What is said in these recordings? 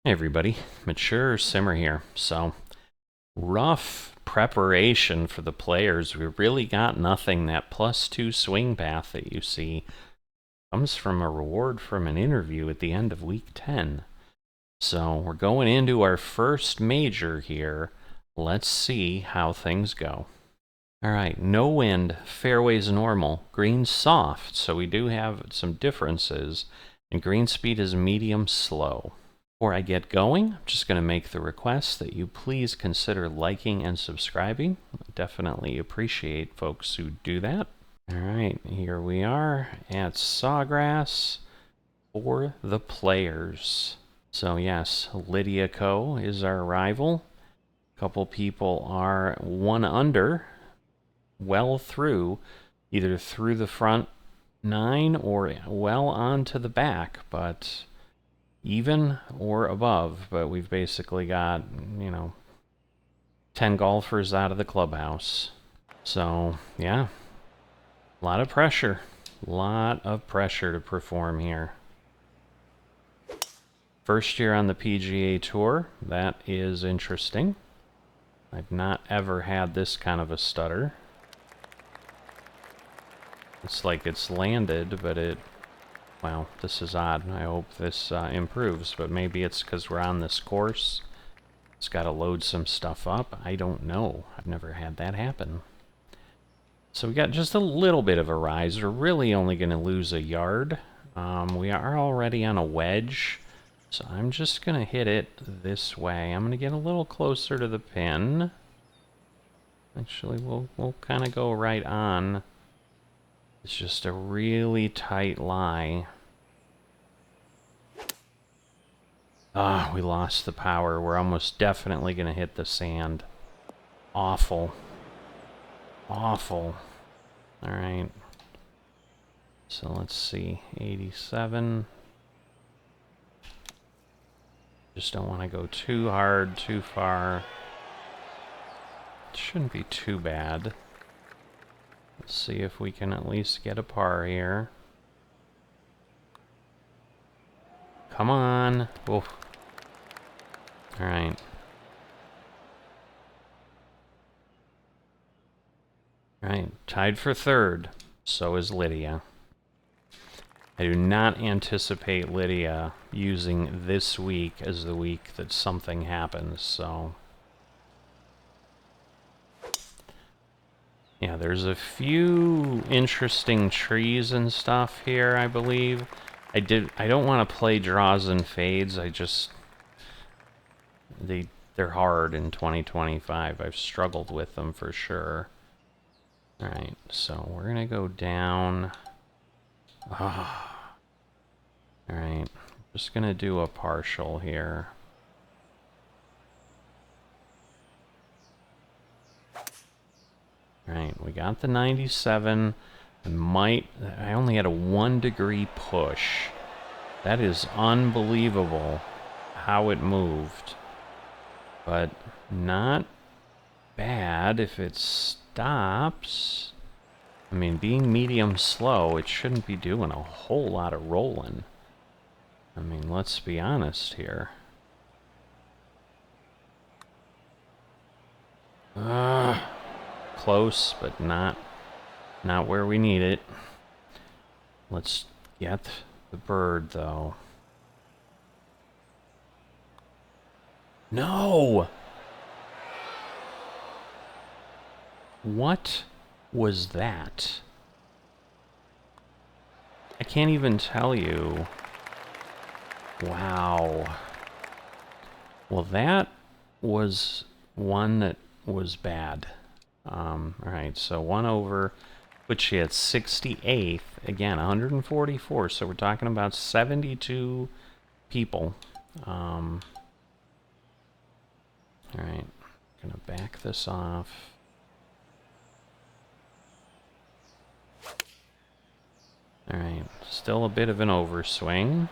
Hey everybody, Mature Simmer here. So, rough preparation for the players. We really got nothing. That +2 swing path that you see comes from a reward from an interview at the end of week 10. So, we're going into our first major here. Let's see how things go. Alright, no wind, fairways normal, green soft, so we do have some differences, and green speed is medium slow. Before I get going, I'm just going to make the request that you please consider liking and subscribing. I definitely appreciate folks who do that. Alright, here we are at Sawgrass for the players. So yes, Lydia Co. is our rival. A couple people are 1 under, well through, either through the front 9 or well onto the back, but even or above. But we've basically got, 10 golfers out of the clubhouse. So, yeah, a lot of pressure. A lot of pressure to perform here. First year on the PGA Tour. That is interesting. I've not ever had this kind of a stutter. It's like it's landed, but well, this is odd. I hope this improves, but maybe it's because we're on this course. It's got to load some stuff up. I don't know. I've never had that happen. So we got just a little bit of a rise. We're really only going to lose a yard. We are already on a wedge, so I'm just going to hit it this way. I'm going to get a little closer to the pin. Actually, we'll kind of go right on. It's just a really tight lie. Ah, we lost the power. We're almost definitely going to hit the sand. Awful. Awful. Alright. So let's see. 87. Just don't want to go too hard, too far. It shouldn't be too bad. Let's see if we can at least get a par here. Come on. Oof. Alright. Alright, tied for third. So is Lydia. I do not anticipate Lydia using this week as the week that something happens, so... Yeah, there's a few interesting trees and stuff here, I believe. I don't want to play draws and fades. They're hard in 2025. I've struggled with them for sure. Alright, so we're gonna go down. Alright, just gonna do a partial here. Alright, we got the 97. I only had a 1-degree push. That is unbelievable how it moved. But not bad if it stops. I mean, being medium slow, it shouldn't be doing a whole lot of rolling. I mean, let's be honest here. Close, but not where we need it. Let's get the bird, though. No! What was that? I can't even tell you. Wow. Well, that was one that was bad. Alright, so 1 over, which she had 68th. Again, 144, so we're talking about 72 people. Alright, gonna back this off. Alright, still a bit of an overswing.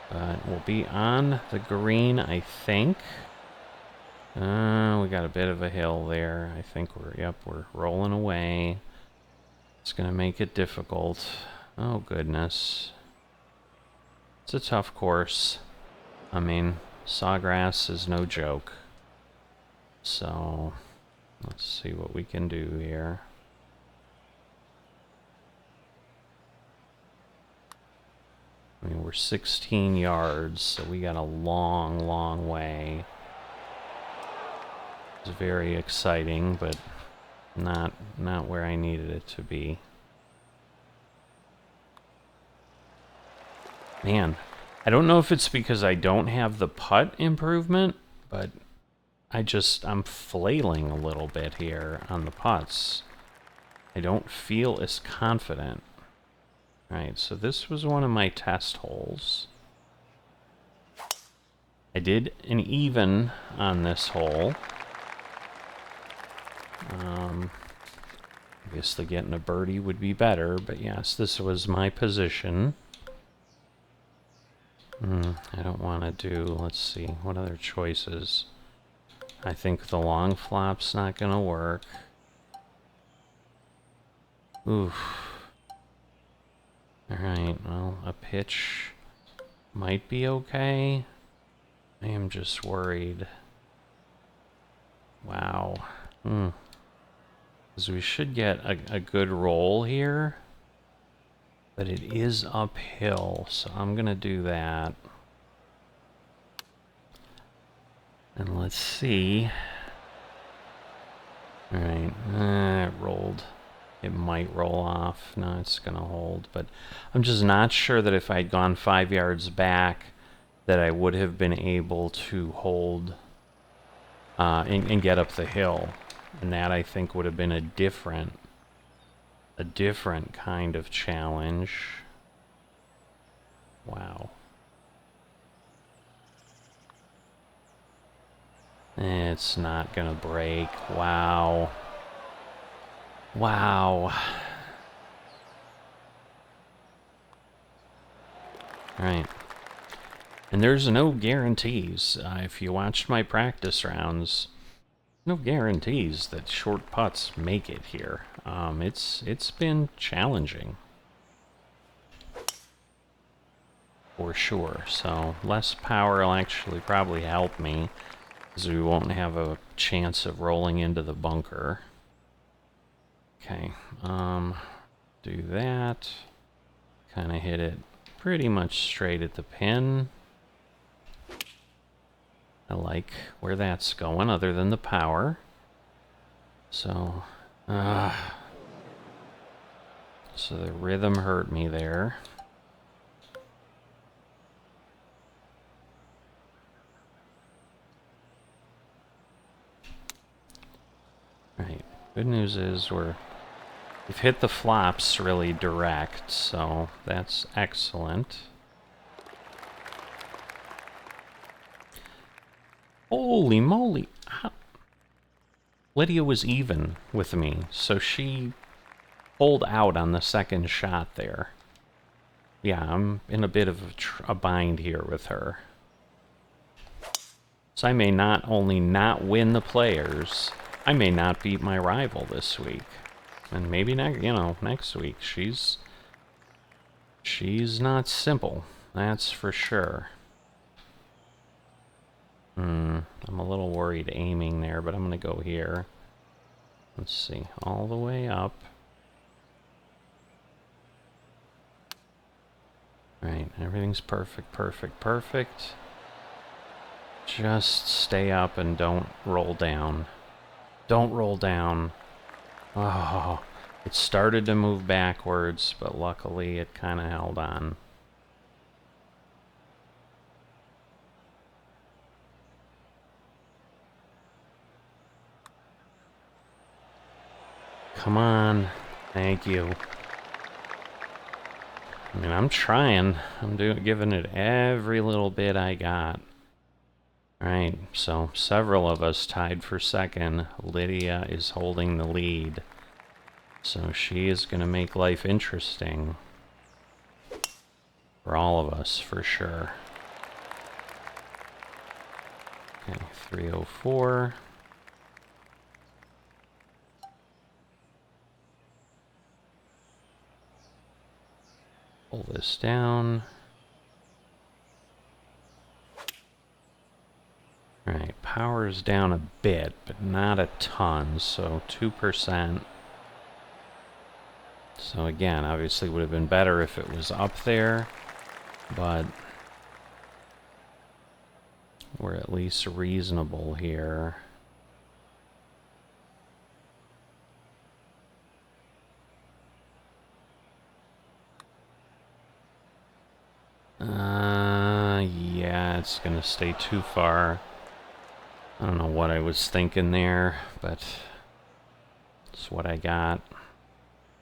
But we'll be on the green, I think. We got a bit of a hill there. I think we're rolling away. It's gonna make it difficult. Oh, goodness. It's a tough course. I mean, Sawgrass is no joke. So, let's see what we can do here. I mean, we're 16 yards, so we got a long, long way. It's very exciting, but not where I needed it to be. Man, I don't know if it's because I don't have the putt improvement, but I'm flailing a little bit here on the putts. I don't feel as confident. Right, so this was one of my test holes. I did an even on this hole. Obviously getting a birdie would be better, but yes, this was my position. I don't want to do, let's see, what other choices? I think the long flop's not going to work. Oof. Alright, well, a pitch might be okay. I am just worried. Wow. Because we should get a good roll here. But it is uphill, so I'm going to do that. And let's see. Alright, it rolled. It might roll off. No, it's going to hold. But I'm just not sure that if I'd gone 5 yards back, that I would have been able to hold and get up the hill. And that, I think, would have been a different kind of challenge. Wow. It's not gonna break. Wow. Wow. Alright. And there's no guarantees. If you watched my practice rounds, no guarantees that short putts make it here. It's been challenging. For sure. So less power will actually probably help me, because we won't have a chance of rolling into the bunker. Okay, do that. Kind of hit it pretty much straight at the pin. I like where that's going, other than the power. So the rhythm hurt me there. Right. Good news is we've hit the flops really direct, so that's excellent. Holy moly! Lydia was even with me, so she pulled out on the second shot there. Yeah, I'm in a bit of a bind here with her. So I may not only not win the Players, I may not beat my rival this week. And maybe next week. She's not simple, that's for sure. I'm a little worried aiming there, but I'm gonna go here. Let's see, all the way up. Right, everything's perfect, perfect, perfect. Just stay up and don't roll down. Don't roll down. Oh, it started to move backwards, but luckily it kind of held on. Come on. Thank you. I mean, I'm trying. I'm giving it every little bit I got. Alright, so several of us tied for second. Lydia is holding the lead. So she is going to make life interesting. For all of us, for sure. Okay, 304. Pull this down. Alright, power is down a bit, but not a ton, so 2%. So again, obviously would have been better if it was up there, but we're at least reasonable here. Yeah, it's gonna stay too far. I don't know what I was thinking there, but it's what I got.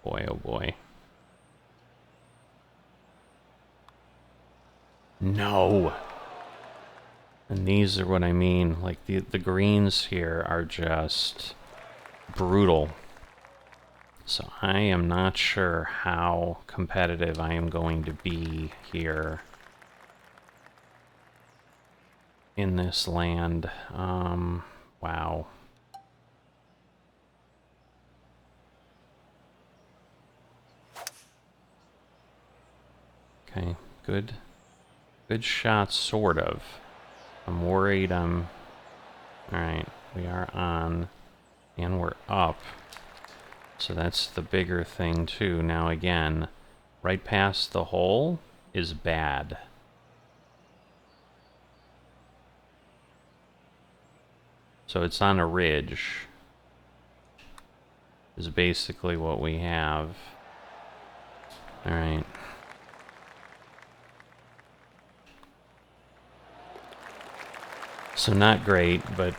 Boy, oh boy. No! And these are what I mean. Like, the greens here are just brutal. So I am not sure how competitive I am going to be here in this land. Wow. Okay, good shot, sort of. I'm worried I'm... Alright, we are on, and we're up. So that's the bigger thing, too. Now, again, right past the hole is bad. So it's on a ridge, is basically what we have. Alright. So not great, but...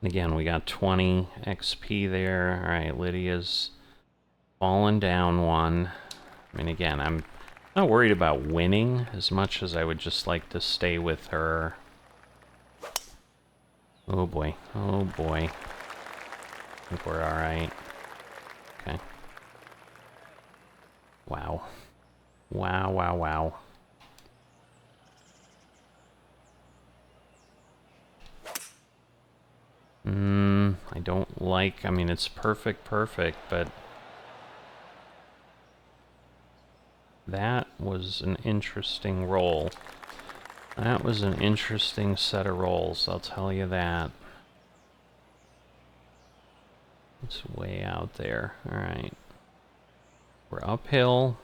Again, we got 20 XP there. Alright, Lydia's fallen down one. I mean, again, I'm not worried about winning as much as I would just like to stay with her. Oh boy. Oh boy. I think we're alright. Okay. Wow. Wow, wow, wow. I don't like... I mean, it's perfect, but... That was an interesting roll. That was an interesting set of rolls, I'll tell you that. It's way out there. Alright. We're uphill.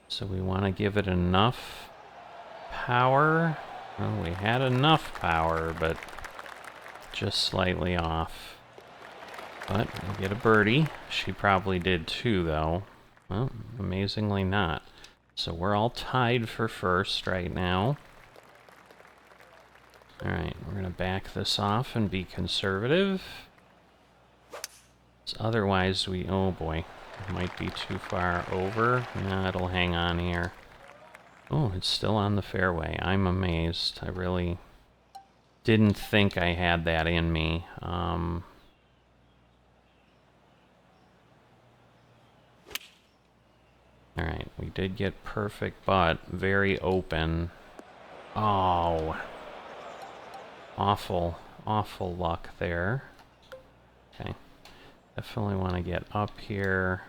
So we want to give it enough power. Well, we had enough power, but just slightly off. But we get a birdie. She probably did too, though. Well, amazingly not. So we're all tied for first right now. Alright, we're going to back this off and be conservative. Otherwise we... Oh boy. It might be too far over. No, it'll hang on here. Oh, it's still on the fairway. I'm amazed. I really didn't think I had that in me. Alright, we did get perfect, but very open. Oh. Awful, awful luck there. Okay. Definitely want to get up here.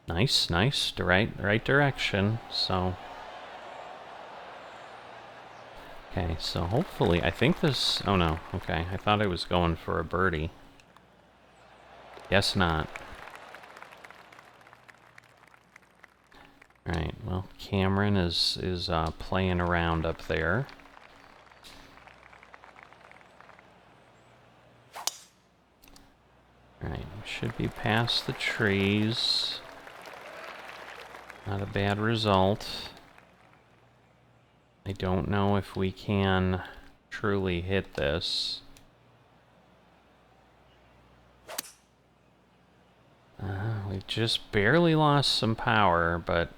Nice, nice. Right direction. So... Okay, so hopefully... I think this... Oh no, okay. I thought I was going for a birdie. Guess not. Alright, well, Cameron is playing around up there. Alright, should be past the trees. Not a bad result. I don't know if we can truly hit this. We just barely lost some power, but...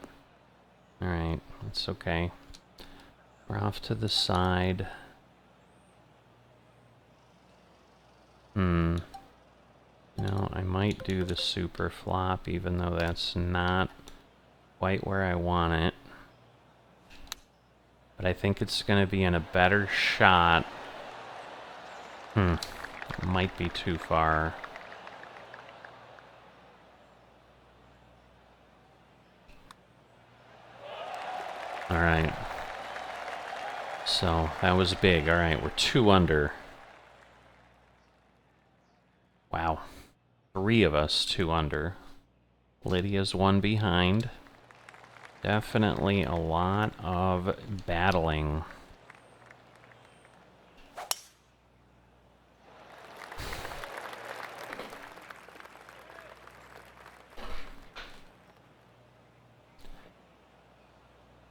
Alright, that's okay. We're off to the side. You know, I might do the super flop, even though that's not quite where I want it. But I think it's going to be in a better shot. It might be too far. Alright. So, that was big. Alright, we're 2 under. Wow. 3 of us 2 under. Lydia's 1 behind. Definitely a lot of battling.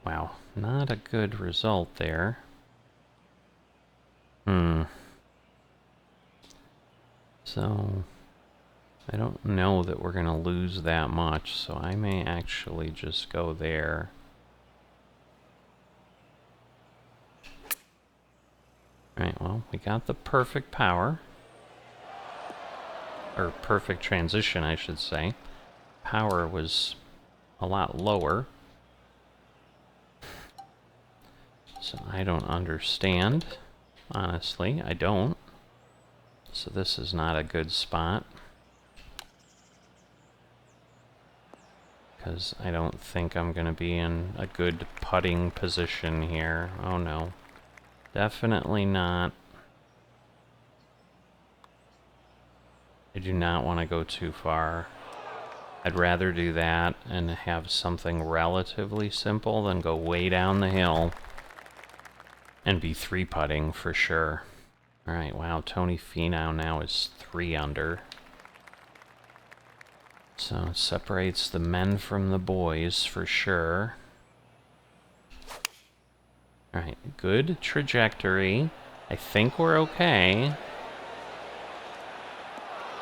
Wow, not a good result there. So, I don't know that we're going to lose that much, so I may actually just go there. Alright, well, we got the perfect power. Or perfect transition, I should say. Power was a lot lower. So I don't understand. Honestly, I don't. So this is not a good spot. Because I don't think I'm going to be in a good putting position here. Oh no. Definitely not. I do not want to go too far. I'd rather do that and have something relatively simple than go way down the hill and be 3-putting for sure. Alright, wow, Tony Finau now is 3 under. So it separates the men from the boys for sure. Alright, good trajectory. I think we're okay.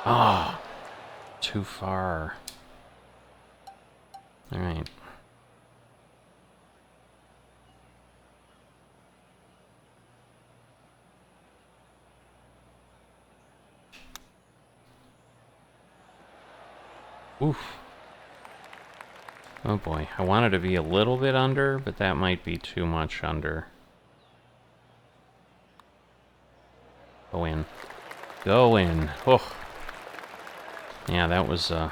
Ah, oh, too far. Alright. Oof. Oh boy, I wanted to be a little bit under, but that might be too much under. Go in. Go in. Oh. Yeah, that was an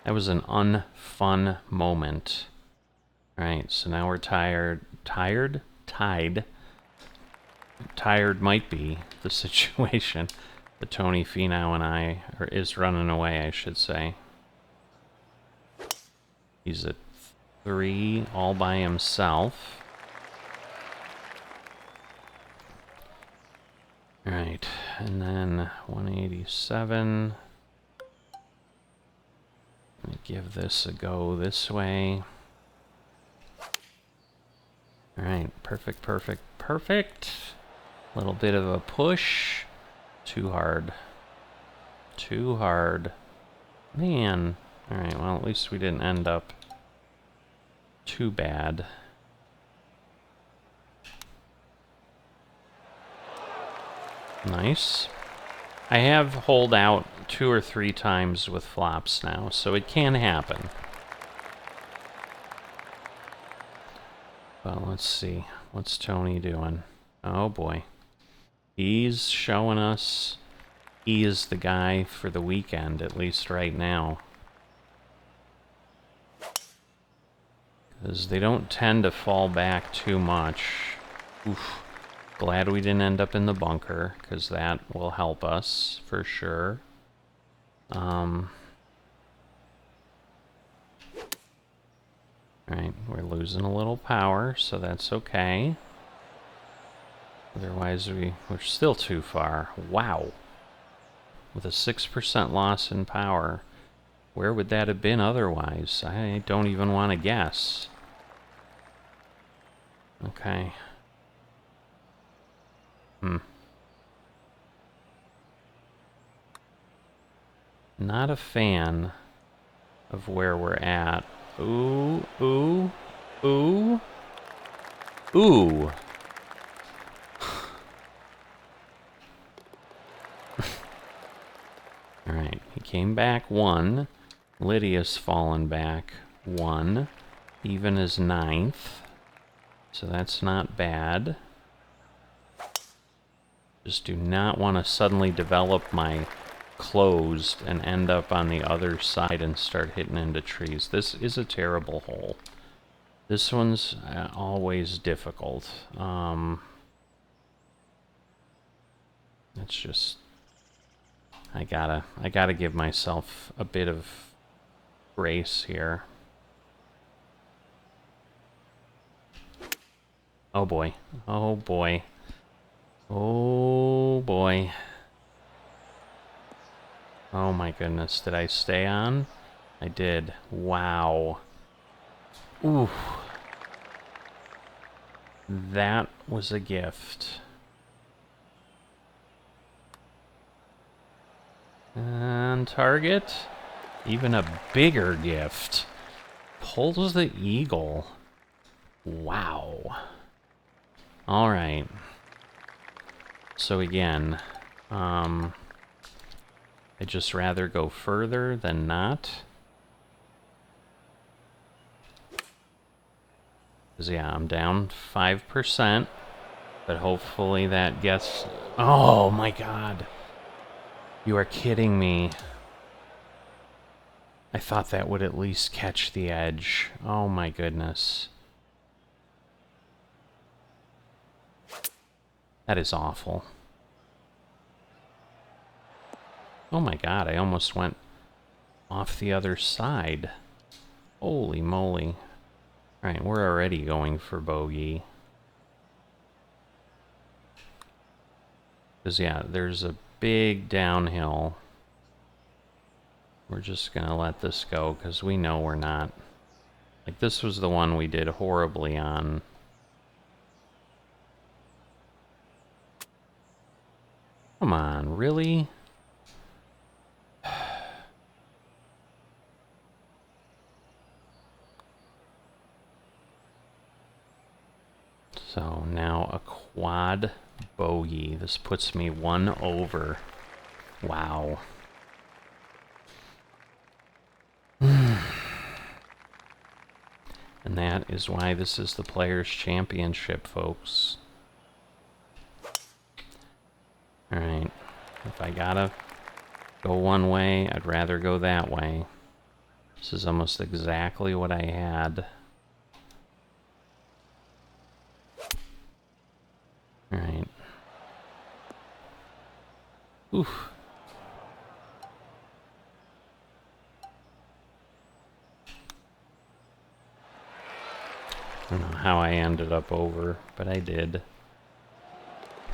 unfun moment. Alright, so now we're tired. Tired? Tied. Tired might be the situation. But Tony Finau and I is running away, I should say. He's at 3 all by himself. Alright, and then 187. Let me give this a go this way. Alright, perfect, perfect, perfect. A little bit of a push. Too hard. Too hard. Man. Alright, well, at least we didn't end up too bad. Nice. I have holed out 2 or 3 times with flops now, so it can happen. Well, let's see. What's Tony doing? Oh boy. He's showing us he is the guy for the weekend, at least right now. Because they don't tend to fall back too much. Oof. Glad we didn't end up in the bunker, because that will help us, for sure. Alright, we're losing a little power, so that's okay. Otherwise, we're still too far. Wow. With a 6% loss in power, where would that have been otherwise? I don't even want to guess. Okay. Not a fan of where we're at. Ooh, ooh, ooh, ooh. Alright, he came back 1. Lydia's fallen back 1. Even as 9th. So that's not bad. Just do not want to suddenly develop my closed and end up on the other side and start hitting into trees. This is a terrible hole. This one's always difficult. It's just... I gotta give myself a bit of grace here. Oh boy. Oh boy. Oh boy. Oh my goodness. Did I stay on? I did. Wow. Ooh. That was a gift. And target. Even a bigger gift. Pulls the eagle. Wow. Alright. So again, I'd just rather go further than not. Because, yeah, I'm down 5%. But hopefully that gets... Oh, my God. You are kidding me. I thought that would at least catch the edge. Oh, my goodness. That is awful. Oh my God, I almost went off the other side. Holy moly. Alright, we're already going for bogey. Because, yeah, there's a big downhill. We're just gonna let this go, because we know we're not. Like, this was the one we did horribly on. Come on, really? So now a quad bogey. This puts me 1 over. Wow. And that is why this is the Players' Championship, folks. Alright. If I gotta go one way, I'd rather go that way. This is almost exactly what I had. Alright. Oof. I don't know how I ended up over, but I did.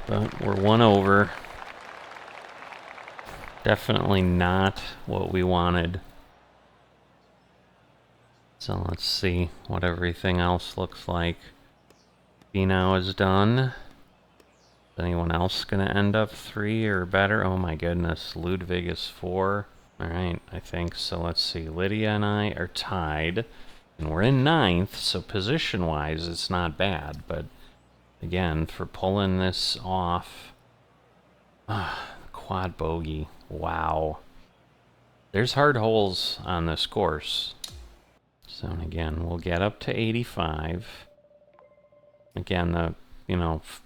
But we're 1 over. Definitely not what we wanted. So let's see what everything else looks like. Finau is done. Is anyone else going to end up 3 or better? Oh my goodness, Ludwig is 4. Alright, I think so. Let's see. Lydia and I are tied. And we're in 9th, so position-wise it's not bad. But again, for pulling this off... quad bogey. Wow. There's hard holes on this course. So again, we'll get up to 85. Again,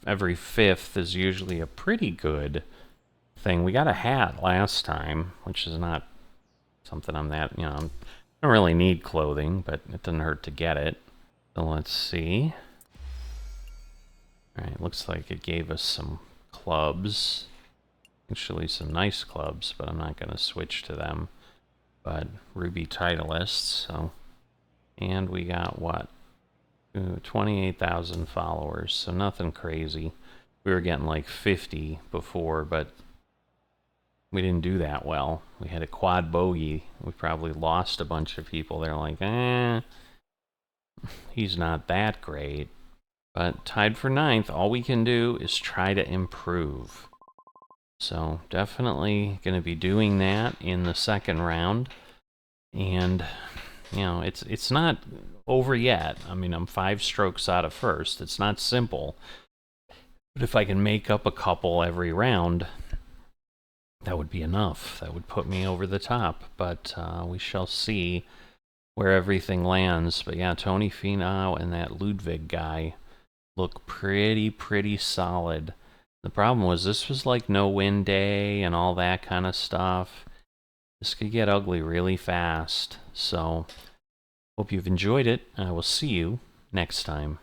every 5th is usually a pretty good thing. We got a hat last time, which is not something I'm that, I don't really need clothing, but it doesn't hurt to get it. So let's see. Alright, looks like it gave us some clubs. Actually, some nice clubs, but I'm not going to switch to them. But Ruby Titleists, so... And we got, what? 28,000 followers, so nothing crazy. We were getting like 50 before, but we didn't do that well. We had a quad bogey. We probably lost a bunch of people. They're like, he's not that great. But tied for 9th, all we can do is try to improve. So definitely going to be doing that in the 2nd round. And, it's not over yet. I mean, I'm 5 strokes out of 1st. It's not simple. But if I can make up a couple every round, that would be enough. That would put me over the top. But we shall see where everything lands. But yeah, Tony Finau and that Ludwig guy look pretty solid. The problem was this was like no win day and all that kind of stuff. This could get ugly really fast. So, hope you've enjoyed it. I will see you next time.